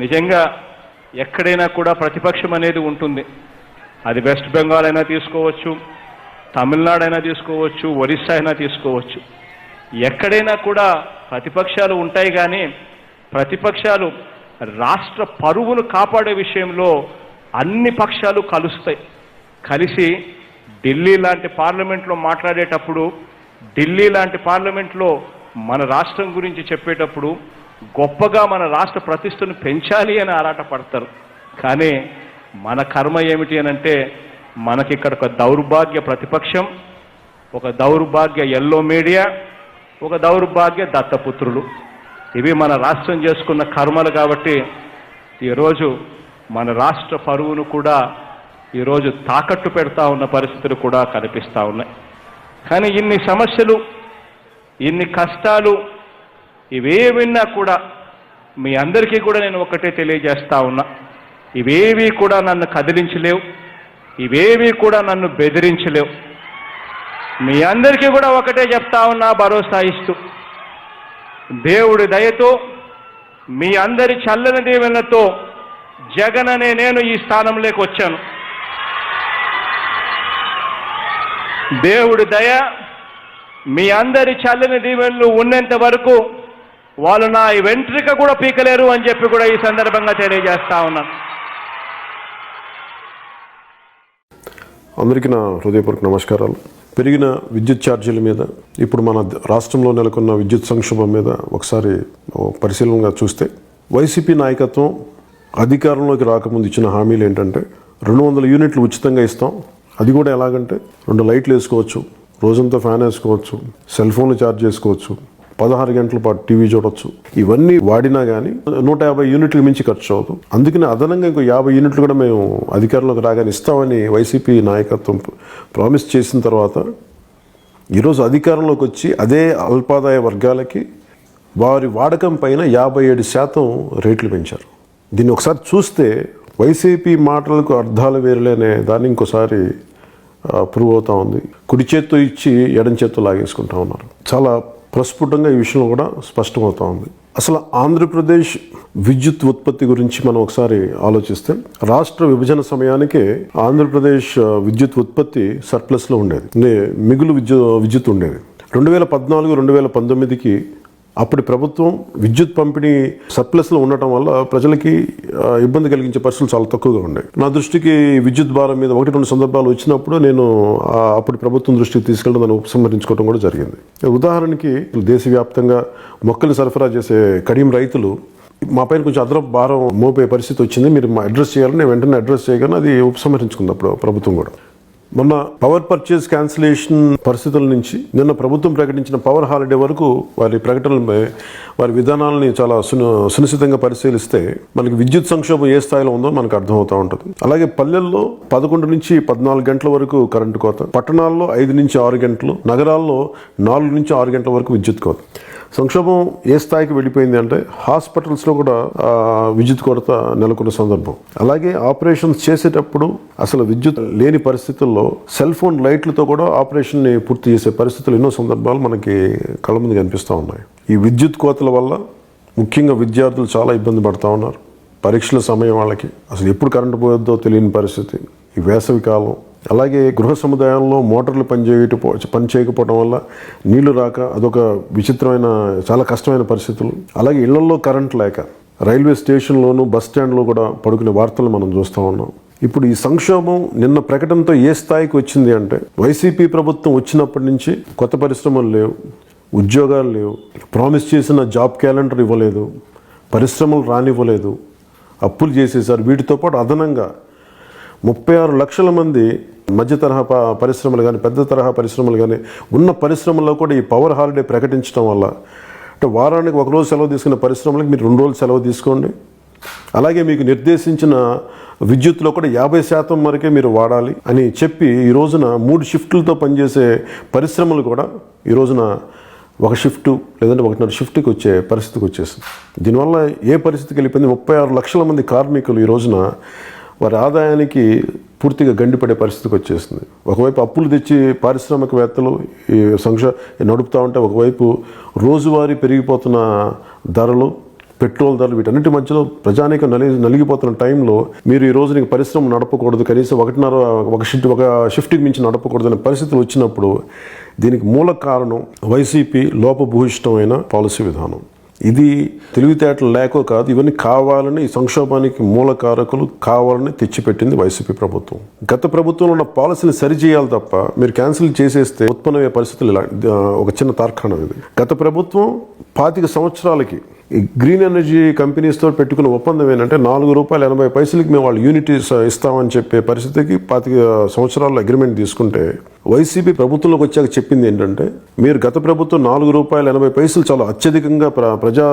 నిజంగా ఎక్కడైనా కూడా ప్రతిపక్షం అనేది ఉంటుంది. అది వెస్ట్ బెంగాల్ అయినా తీసుకోవచ్చు, తమిళనాడు అయినా తీసుకోవచ్చు, ఒరిస్సా అయినా తీసుకోవచ్చు. ఎక్కడైనా కూడా ప్రతిపక్షాలు ఉంటాయి, కానీ ప్రతిపక్షాలు రాష్ట్ర పరువును కాపాడే విషయంలో అన్ని పక్షాలు కలుస్తాయి. కలిసి ఢిల్లీ లాంటి పార్లమెంట్లో మాట్లాడేటప్పుడు, ఢిల్లీ లాంటి పార్లమెంట్లో మన రాష్ట్రం గురించి చెప్పేటప్పుడు గొప్పగా మన రాష్ట్ర ప్రతిష్టను పెంచాలి అని ఆరాటపడతారు. కానీ మన కర్మ ఏమిటి అనంటే, మనకి ఇక్కడ ఒక దౌర్భాగ్య ప్రతిపక్షం, ఒక దౌర్భాగ్య ఎల్లో మీడియా, ఒక దౌర్భాగ్య దత్తపుత్రులు. ఇవి మన రాష్ట్రం చేసుకున్న కర్మలు. కాబట్టి ఈరోజు మన రాష్ట్ర పరువును కూడా ఈరోజు తాకట్టు పెడతా ఉన్న పరిస్థితులు కూడా కనిపిస్తూ ఉన్నాయి. కానీ ఇన్ని సమస్యలు, ఇన్ని కష్టాలు ఇవేవిన్నా కూడా మీ అందరికీ కూడా నేను ఒకటే తెలియజేస్తా ఉన్నా, ఇవేవి కూడా నన్ను కదిలించలేవు, ఇవేవి కూడా నన్ను బెదిరించలేవు. మీ అందరికీ కూడా ఒకటే చెప్తా ఉన్నా, భరోసా ఇస్తూ, దేవుడి దయతో, మీ అందరి చల్లని దీవెనలతో జగన్ అనే నేను ఈ స్థానంలోకి వచ్చాను. దేవుడి దయ, మీ అందరి చల్లని దీవెనలు ఉన్నంత వరకు వాళ్ళు నా వెంట్రిక కూడా పీకలేరు అని చెప్పి కూడా ఈ సందర్భంగా తెలియజేస్తా ఉన్నాను. అందరికీ నా హృదయపూర్వక నమస్కారాలు. పెరిగిన విద్యుత్ ఛార్జీల మీద, ఇప్పుడు మన రాష్ట్రంలో నెలకొన్న విద్యుత్ సంక్షోభం మీద ఒకసారి పరిశీలనగా చూస్తే, వైసీపీ నాయకత్వం అధికారంలోకి రాకముందు ఇచ్చిన హామీలు ఏంటంటే 200 యూనిట్లు ఉచితంగా ఇస్తాం. అది కూడా ఎలాగంటే 2 లైట్లు వేసుకోవచ్చు, రోజంతా ఫ్యాన్ వేసుకోవచ్చు, సెల్ ఫోన్లు ఛార్జ్ చేసుకోవచ్చు, 16 గంటల పాటు టీవీ చూడొచ్చు. ఇవన్నీ వాడినా కానీ 150 యూనిట్లకు మించి ఖర్చు అవుతుంది. అందుకని అదనంగా ఇంకో 50 యూనిట్లు కూడా మేము అధికారంలోకి రాగానే ఇస్తామని వైసీపీ నాయకత్వం ప్రామిస్ చేసిన తర్వాత, ఈరోజు అధికారంలోకి వచ్చి అదే అల్పాదాయ వర్గాలకి వారి వాడకం పైన 57% రేట్లు పెంచారు. దీన్ని ఒకసారి చూస్తే వైసీపీ మాటలకు అర్థాలు వేరులేనే దాన్ని ఇంకోసారి ప్రూవ్ అవుతా ఉంది. కుడి చేత్తో ఇచ్చి ఎడం చేత్తో లాగేసుకుంటా ఉన్నారు. చాలా ప్రస్ఫుటంగా ఈ విషయంలో కూడా స్పష్టమవుతా ఉంది. అసలు ఆంధ్రప్రదేశ్ విద్యుత్ ఉత్పత్తి గురించి మనం ఒకసారి ఆలోచిస్తే, రాష్ట్ర విభజన సమయానికే ఆంధ్రప్రదేశ్ విద్యుత్ ఉత్పత్తి సర్ప్లస్లో ఉండేది, మిగులు విద్యుత్ ఉండేది. 2014-2019కి అప్పటి ప్రభుత్వం విద్యుత్ పంపిణీ సర్ప్లస్లో ఉండటం వల్ల ప్రజలకి ఇబ్బంది కలిగించే పరిస్థితులు చాలా తక్కువగా ఉన్నాయి. నా దృష్టికి విద్యుత్ భారం మీద 1-2 సందర్భాలు వచ్చినప్పుడు నేను అప్పటి ప్రభుత్వం దృష్టికి తీసుకెళ్ళడం, దాన్ని ఉపసంహరించుకోవడం కూడా జరిగింది. ఉదాహరణకి దేశవ్యాప్తంగా మొక్కలు సరఫరా చేసే కడియం రైతులు మా పైన కొంచెం అదనపు భారం మోపే పరిస్థితి వచ్చింది, మీరు అడ్రస్ చేయాలని వెంటనే అడ్రస్ చేయగానే అది ఉపసంహరించుకుంది అప్పుడు ప్రభుత్వం కూడా. మొన్న పవర్ పర్చేజ్ క్యాన్సిలేషన్ పరిస్థితుల నుంచి నిన్న ప్రభుత్వం ప్రకటించిన పవర్ హాలిడే వరకు వారి ప్రకటనలపై, వారి విధానాలని చాలా సునిశ్చితంగా పరిశీలిస్తే మనకి విద్యుత్ సంక్షోభం ఏ స్థాయిలో ఉందో మనకు అర్థమవుతూ ఉంటుంది. అలాగే పల్లెల్లో 11-14 గంటల వరకు కరెంటు కోత, పట్టణాల్లో 5-6 గంటలు, నగరాల్లో 4-6 గంటల వరకు విద్యుత్ కోత. సంక్షోభం ఏ స్థాయికి వెళ్ళిపోయింది అంటే హాస్పిటల్స్లో కూడా విద్యుత్ కొరత నెలకొన్న సందర్భం. అలాగే ఆపరేషన్స్ చేసేటప్పుడు అసలు విద్యుత్ లేని పరిస్థితుల్లో సెల్ ఫోన్ లైట్లతో కూడా ఆపరేషన్ని పూర్తి చేసే పరిస్థితులు ఎన్నో సందర్భాలు మనకి కళ్ళ ముందు కనిపిస్తూ ఉన్నాయి. ఈ విద్యుత్ కోతల వల్ల ముఖ్యంగా విద్యార్థులు చాలా ఇబ్బంది పడుతూ ఉన్నారు. పరీక్షల సమయం వాళ్ళకి అసలు ఎప్పుడు కరెంటు పోయొద్దో తెలియని పరిస్థితి, ఈ వేసవి కాలం. అలాగే గృహ సముదాయంలో మోటార్లు పనిచేయకపోవడం వల్ల నీళ్లు రాక అదొక విచిత్రమైన, చాలా కష్టమైన పరిస్థితులు. అలాగే ఇళ్లలో కరెంట్ లేక రైల్వే స్టేషన్లోను, బస్ స్టాండ్లో కూడా పడుకునే వార్తలు మనం చూస్తూ ఉన్నాం. ఇప్పుడు ఈ సంక్షోభం నిన్న ప్రకటనతో ఏ స్థాయికి వచ్చింది అంటే, వైసీపీ ప్రభుత్వం వచ్చినప్పటి నుంచి కొత్త పరిశ్రమలు లేవు, ఉద్యోగాలు లేవు, ప్రామిస్ చేసిన జాబ్ క్యాలెండర్ ఇవ్వలేదు, పరిశ్రమలు రానివ్వలేదు, అప్పులు చేసేసారు. వీటితో పాటు అదనంగా 36 లక్షల మంది మధ్య తరహా పరిశ్రమలు కానీ, పెద్ద తరహా పరిశ్రమలు కానీ ఉన్న పరిశ్రమల్లో కూడా ఈ పవర్ హాలిడే ప్రకటించడం వల్ల, అంటే వారానికి 1 రోజు సెలవు తీసుకున్న పరిశ్రమలకు మీరు 2 రోజులు సెలవు తీసుకోండి, అలాగే మీకు నిర్దేశించిన విద్యుత్లో కూడా 50% వరకే మీరు వాడాలి అని చెప్పి ఈ రోజున 3 షిఫ్టులతో పనిచేసే పరిశ్రమలు కూడా ఈ రోజున 1 షిఫ్టు లేదంటే 1.5 షిఫ్ట్కి వచ్చే పరిస్థితికి వచ్చేసింది. దీనివల్ల ఏ పరిస్థితికి వెళ్ళిపోయింది, 36 లక్షల మంది కార్మికులు ఈ రోజున వారి ఆదాయానికి పూర్తిగా గండిపడే పరిస్థితికి వచ్చేసింది. ఒకవైపు అప్పులు తెచ్చి పారిశ్రామికవేత్తలు ఈ నడుపుతూ ఉంటే, ఒకవైపు రోజువారీ పెరిగిపోతున్న ధరలు, పెట్రోల్ ధరలు, వీటన్నిటి మధ్యలో ప్రజానీకం నలిగిపోతున్న టైంలో మీరు ఈ రోజు నీకు పరిశ్రమ నడపకూడదు, కనీసం ఒక షిఫ్ట్కి మించి నడపకూడదనే పరిస్థితులు వచ్చినప్పుడు దీనికి మూల కారణం వైసీపీ లోపభూయిష్టమైన పాలసీ విధానం. ఇది తెలివితేటలు లేకో కాదు, ఇవన్నీ కావాలని, ఈ సంక్షోభానికి మూల కారకులు కావాలని తెచ్చిపెట్టింది వైసీపీ ప్రభుత్వం. గత ప్రభుత్వంలో ఉన్న పాలసీని సరిచేయాలి తప్ప మీరు క్యాన్సిల్ చేసేస్తే ఉత్పన్నమయ్యే పరిస్థితులు ఇలా. ఒక చిన్న తార్కాణం ఇది. గత ప్రభుత్వం 25 సంవత్సరాలకి ఈ గ్రీన్ ఎనర్జీ కంపెనీస్తో పెట్టుకున్న ఒప్పందం ఏంటంటే ₹4.80 మేము వాళ్ళు యూనిట్ ఇస్తామని చెప్పే పరిస్థితికి 25 సంవత్సరాల్లో అగ్రిమెంట్ తీసుకుంటే, వైసీపీ ప్రభుత్వంలోకి వచ్చాక చెప్పింది ఏంటంటే మీరు గత ప్రభుత్వం ₹4.80 చాలా అత్యధికంగా ప్రజా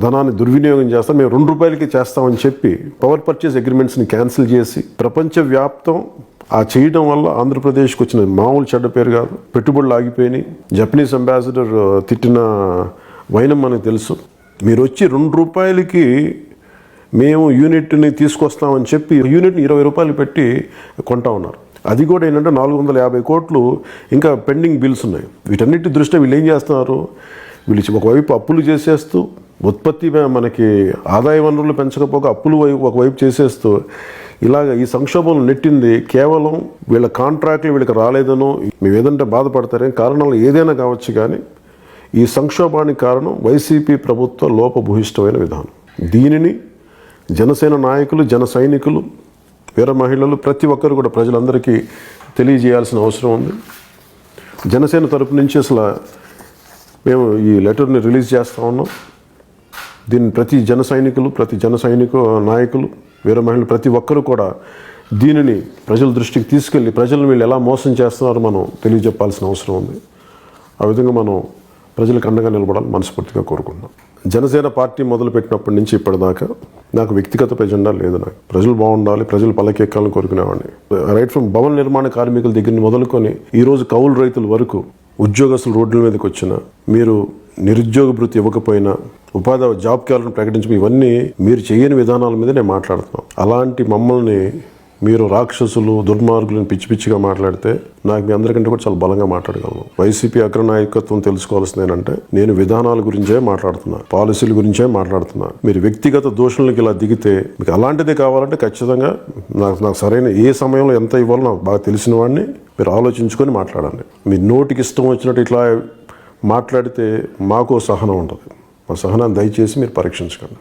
ధనాన్ని దుర్వినియోగం చేస్తాం, మేము ₹2 చేస్తామని చెప్పి పవర్ పర్చేస్ అగ్రిమెంట్స్ని క్యాన్సిల్ చేసి ప్రపంచవ్యాప్తం ఆ చేయడం వల్ల ఆంధ్రప్రదేశ్కి వచ్చిన మామూలు చెడ్డ పేరు కాదు, పెట్టుబడులు ఆగిపోయినాయి. జపనీస్ అంబాసిడర్ తిట్టిన వైనం మనకు తెలుసు. మీరు వచ్చి ₹2 మేము యూనిట్ని తీసుకొస్తామని చెప్పి యూనిట్ని ₹20 పెట్టి కొంటా ఉన్నారు. అది కూడా ఏంటంటే 450 కోట్లు ఇంకా పెండింగ్ బిల్స్ ఉన్నాయి. వీటన్నిటి దృష్ట్యా వీళ్ళు ఏం చేస్తున్నారు, వీళ్ళు ఒకవైపు అప్పులు చేసేస్తూ ఉత్పత్తి మనకి ఆదాయ వనరులు పెంచకపోగా అప్పులు ఒకవైపు చేసేస్తూ ఇలాగ ఈ సంక్షోభం నెట్టింది కేవలం వీళ్ళ కాంట్రాక్ట్లు వీళ్ళకి రాలేదనో, మేము ఏదంటే బాధపడతారేం కారణాలు ఏదైనా కావచ్చు, కానీ ఈ సంక్షోభానికి కారణం వైసీపీ ప్రభుత్వ లోపభూయిష్టమైన విధానం. దీనిని జనసేన నాయకులు, జన సైనికులు, వీర మహిళలు ప్రతి ఒక్కరు కూడా ప్రజలందరికీ తెలియజేయాల్సిన అవసరం ఉంది. జనసేన తరపు నుంచి అసలు మేము ఈ లెటర్ని రిలీజ్ చేస్తూ ఉన్నాం. దీన్ని ప్రతి జన సైనికు నాయకులు, వీర మహిళలు ప్రతి ఒక్కరు కూడా దీనిని ప్రజల దృష్టికి తీసుకెళ్ళి ప్రజలను వీళ్ళు ఎలా మోసం చేస్తున్నారో మనం తెలియజెప్పాల్సిన అవసరం ఉంది. ఆ విధంగా మనం ప్రజలకు అండగా నిలబడాలని మనస్ఫూర్తిగా కోరుకుంటున్నాం. జనసేన పార్టీ మొదలుపెట్టినప్పటి నుంచి ఇప్పటిదాకా నాకు వ్యక్తిగత ఎజెండా లేదు. నాకు ప్రజలు బాగుండాలి, ప్రజలు పల్లకెక్కాలని కోరుకునేవాడిని. రైట్ ఫ్రమ్ భవన నిర్మాణ కార్మికుల దగ్గర మొదలుకొని ఈరోజు కౌలు రైతుల వరకు ఉద్యోగస్తులు రోడ్ల మీదకి వచ్చిన, మీరు నిరుద్యోగ భృతి ఇవ్వకపోయినా, ఉపాధి జాబ్ క్యాలెండర్ ప్రకటించడం, ఇవన్నీ మీరు చేయని విధానాల మీద నేను మాట్లాడుతున్నాను. అలాంటి మమ్మల్ని మీరు రాక్షసులు, దుర్మార్గులను పిచ్చిగా మాట్లాడితే నాకు మీ అందరికంటే కూడా చాలా బలంగా మాట్లాడగలను. వైసీపీ అగ్రనాయకత్వం తెలుసుకోవాల్సింది ఏంటంటే నేను విధానాల గురించే మాట్లాడుతున్నా, పాలసీల గురించే మాట్లాడుతున్నా. మీరు వ్యక్తిగత దోషులకి ఇలా దిగితే, మీకు అలాంటిదే కావాలంటే ఖచ్చితంగా నాకు సరైన ఏ సమయంలో ఎంత ఇవ్వాలో నాకు బాగా తెలిసిన వాడిని మీరు ఆలోచించుకొని మాట్లాడండి. మీ నోటికి ఇష్టం వచ్చినట్టు ఇట్లా మాట్లాడితే మాకు సహనం ఉంటుంది. ఆ సహనాన్ని దయచేసి మీరు పరీక్షించకండి.